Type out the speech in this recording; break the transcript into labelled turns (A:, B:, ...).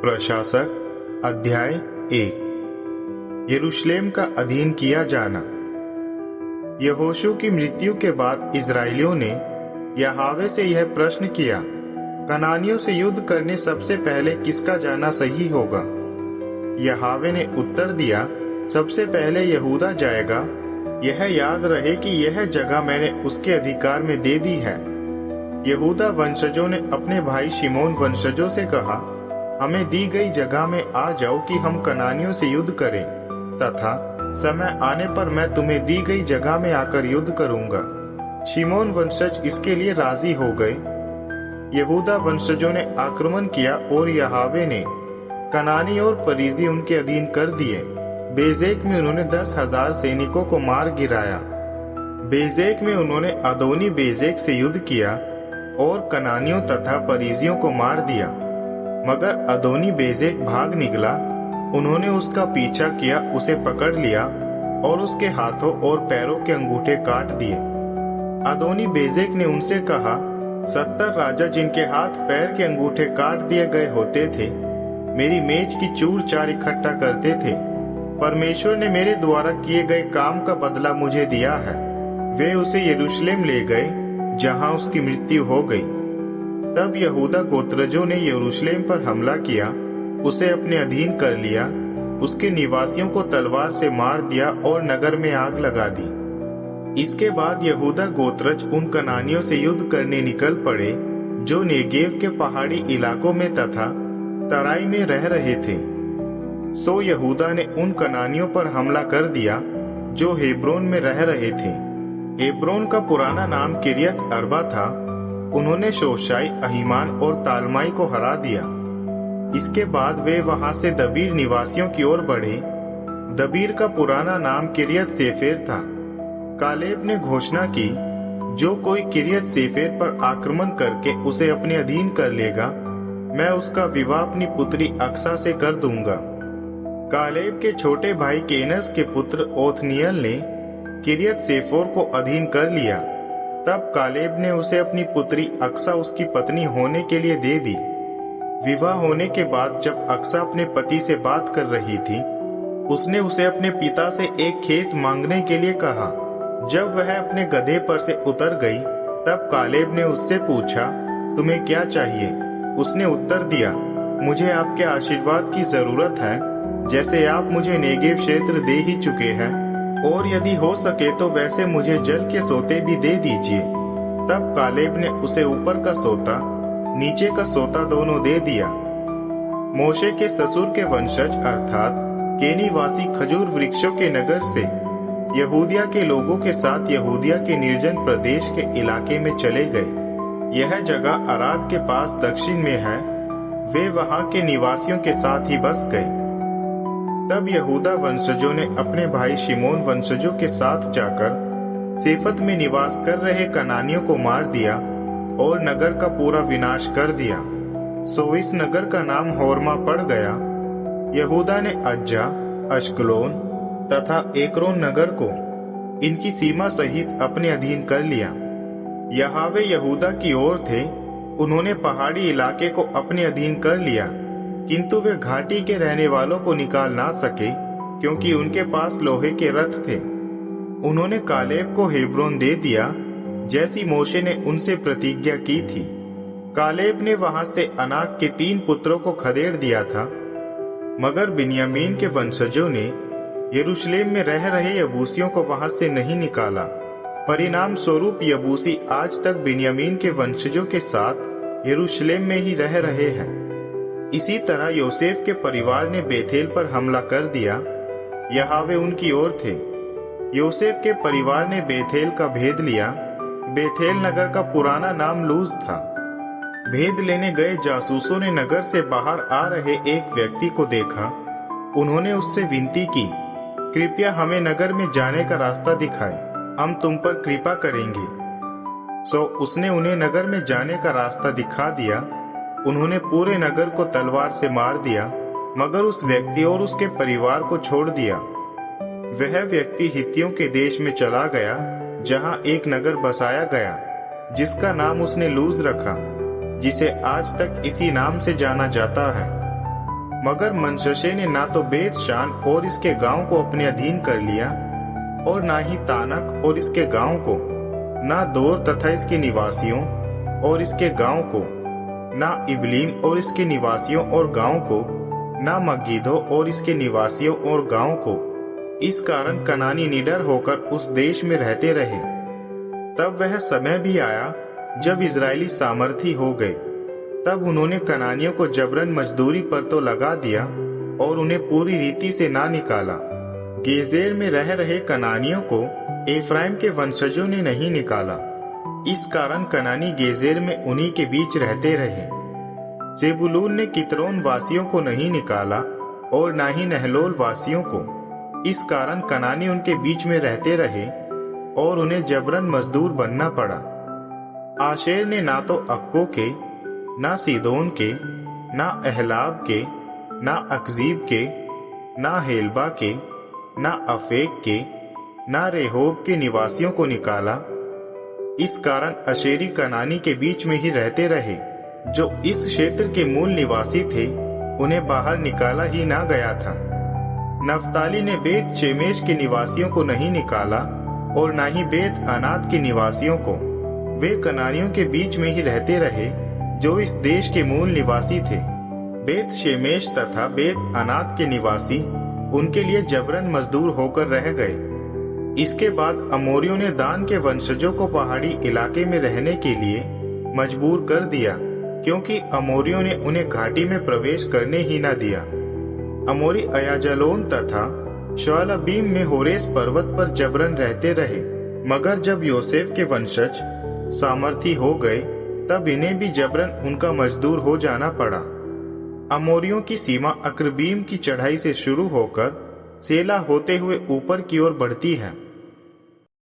A: प्रशासक अध्याय 1। यरूशलेम का अधीन किया जाना। यहोशू की मृत्यु के बाद इस्राएलियों ने यहोवा से यह प्रश्न किया, कनानियों से युद्ध करने सबसे पहले किसका जाना सही होगा? यहोवा ने उत्तर दिया, सबसे पहले यहूदा जाएगा। यह याद रहे कि यह जगह मैंने उसके अधिकार में दे दी है। यहूदा वंशजों ने अपने भाई शिमोन वंशजों से कहा, हमें दी गई जगह में आ जाओ कि हम कनानियों से युद्ध करें, तथा समय आने पर मैं तुम्हें दी गई जगह में आकर युद्ध करूंगा। शिमोन वंशज इसके लिए राजी हो गए। यहूदा वंशजों ने आक्रमण किया और यहोवा ने कनानी और परिजी उनके अधीन कर दिए। बेजेक में उन्होंने 10,000 सैनिकों को मार गिराया। बेजेक में उन्होंने अदोनी बेजेक से युद्ध किया और कनानियों तथा परिजियों को मार दिया, मगर अदोनी बेजेक भाग निकला। उन्होंने उसका पीछा किया, उसे पकड़ लिया और उसके हाथों और पैरों के अंगूठे काट दिए। अदोनी बेजेक ने उनसे कहा, 70 राजा जिनके हाथ पैर के अंगूठे काट दिए गए होते थे, मेरी मेज की चूर चार इकट्ठा करते थे। परमेश्वर ने मेरे द्वारा किए गए काम का बदला मुझे दिया है। वे उसे यरूशलेम ले गए, जहां उसकी मृत्यु हो गई। तब यहूदा गोत्रजों ने यरूशलेम पर हमला किया, उसे अपने अधीन कर लिया, उसके निवासियों को तलवार से मार दिया और नगर में आग लगा दी। इसके बाद यहूदा गोत्रज उन कनानियों से युद्ध करने निकल पड़े जो नेगेव के पहाड़ी इलाकों में तथा तराई में रह रहे थे। सो यहूदा ने उन कनानियों पर हमला कर दिया जो हेब्रोन में रह रहे थे। हेब्रोन का पुराना नाम किरियत अर्बा था। उन्होंने शोशाई, अहीमान और तालमाई को हरा दिया। इसके बाद वे वहां से दबीर निवासियों की ओर बढ़े। दबीर का पुराना नाम किरियत सेफेर था। कालेब ने घोषणा की, जो कोई किरियत सेफेर पर आक्रमण करके उसे अपने अधीन कर लेगा, मैं उसका विवाह अपनी पुत्री अक्सा से कर दूंगा। कालेब के छोटे भाई केनस के पुत्र ओथनियल ने किरियत सेफोर को अधीन कर लिया। तब कालेब ने उसे अपनी पुत्री अक्सा उसकी पत्नी होने के लिए दे दी। विवाह होने के बाद जब अक्सा अपने पति से बात कर रही थी, उसने उसे अपने पिता से एक खेत मांगने के लिए कहा। जब वह अपने गधे पर से उतर गई, तब कालेब ने उससे पूछा, तुम्हें क्या चाहिए? उसने उत्तर दिया, मुझे आपके आशीर्वाद की जरूरत है, जैसे आप मुझे नेगेव क्षेत्र दे ही चुके हैं, और यदि हो सके तो वैसे मुझे जल के सोते भी दे दीजिए। तब कालेब ने उसे ऊपर का सोता, नीचे का सोता दोनों दे दिया। मोशे के ससुर के वंशज अर्थात केनीवासी खजूर वृक्षों के नगर से यहूदिया के लोगों के साथ यहूदिया के निर्जन प्रदेश के इलाके में चले गए। यह जगह अराद के पास दक्षिण में है। वे वहां के निवासियों के साथ ही बस गए। तब यहूदा वंशजों ने अपने भाई शिमोन वंशजों के साथ जाकर सेफत में निवास कर रहे कनानियों को मार दिया और नगर का पूरा विनाश कर दिया। सो इस नगर का नाम होर्मा पड़ गया। यहूदा ने अज्जा, अश्कलोन तथा एक्रोन नगर को इनकी सीमा सहित अपने अधीन कर लिया। यहोवा यहूदा की ओर थे। उन्होंने पहाड़ी इलाके को अपने अधीन कर लिया, किंतु वे घाटी के रहने वालों को निकाल ना सके, क्योंकि उनके पास लोहे के रथ थे। उन्होंने कालेब को हेब्रोन दे दिया, जैसी मोशे ने उनसे प्रतिज्ञा की थी। कालेब ने वहां से अनाक के 3 पुत्रों को खदेड़ दिया था, मगर बिन्यामीन के वंशजों ने यरूशलेम में रह रहे यबूसियों को वहां से नहीं निकाला। परिणाम स्वरूप यबूसी आज तक बिन्यामीन के वंशजों के साथ यरूशलेम में ही रह रहे हैं। इसी तरह योसेफ के परिवार ने बेथेल पर हमला कर दिया। यहोवा उनकी ओर थे। योसेफ के परिवार ने बेथेल का भेद लिया। बेथेल नगर का पुराना नाम लूज था। भेद लेने गए जासूसों ने नगर से बाहर आ रहे एक व्यक्ति को देखा। उन्होंने उससे विनती की, कृपया हमें नगर में जाने का रास्ता दिखाए, हम तुम पर कृपा करेंगे। सो उसने उन्हें नगर में जाने का रास्ता दिखा दिया। उन्होंने पूरे नगर को तलवार से मार दिया, मगर उस व्यक्ति और उसके परिवार को छोड़ दिया। वह व्यक्ति हित्तियों के देश में चला गया, जहां एक नगर बसाया गया, जिसका नाम उसने लूज रखा, जिसे आज तक इसी नाम से जाना जाता है। मगर मनश्शे ने ना तो बेत शान और इसके गांव को अपने अधीन कर लिया, और ना ही तानक और इसके गांव को, ना दोर तथा इसके निवासियों और इसके गांव को, ना इबलीम और इसके निवासियों और गांव को, ना मगिदो और इसके निवासियों और गांव को। इस कारण कनानी निडर होकर उस देश में रहते रहे। तब वह समय भी आया जब इजरायली सामर्थी हो गए। तब उन्होंने कनानियों को जबरन मजदूरी पर तो लगा दिया और उन्हें पूरी रीति से ना निकाला। गेजेर में रह रहे कनानियों को एफ्राइम के वंशजों ने नहीं निकाला। इस कारण कनानी गेजेर में उन्हीं के बीच रहते रहे। जेबुलून ने कित्रोन वासियों को नहीं निकाला और ना ही नहलोल वासियों को। इस कारण कनानी उनके बीच में रहते रहे और उन्हें जबरन मजदूर बनना पड़ा। आशेर ने ना तो अक्को के, ना सीदोन के, ना अहलाब के, ना अकजीब के, ना हेलबा के, ना अफेक के, ना रेहोब के निवासियों को निकाला। इस कारण अशेरी कनानी के बीच में ही रहते रहे। जो इस क्षेत्र के मूल निवासी थे उन्हें बाहर निकाला ही ना गया था। नफ्ताली ने बेत शेमेश के निवासियों को नहीं निकाला और ना ही बेत अनात के निवासियों को। वे कनानियों के बीच में ही रहते रहे जो इस देश के मूल निवासी थे। बेत शेमेश तथा बेत अनात के निवासी उनके लिए जबरन मजदूर होकर रह गए। इसके बाद अमोरियों ने दान के वंशजों को पहाड़ी इलाके में रहने के लिए मजबूर कर दिया, क्योंकि अमोरियों ने उन्हें घाटी में प्रवेश करने ही न दिया। अमोरी अयाजलोन तथा शॉलबीम में होरेस पर्वत पर जबरन रहते रहे। मगर जब योसेफ के वंशज सामर्थी हो गए तब इन्हें भी जबरन उनका मजदूर हो जाना पड़ा। अमोरियों की सीमा अक्रबीम की चढ़ाई से शुरू होकर सेला होते हुए ऊपर की ओर बढ़ती है।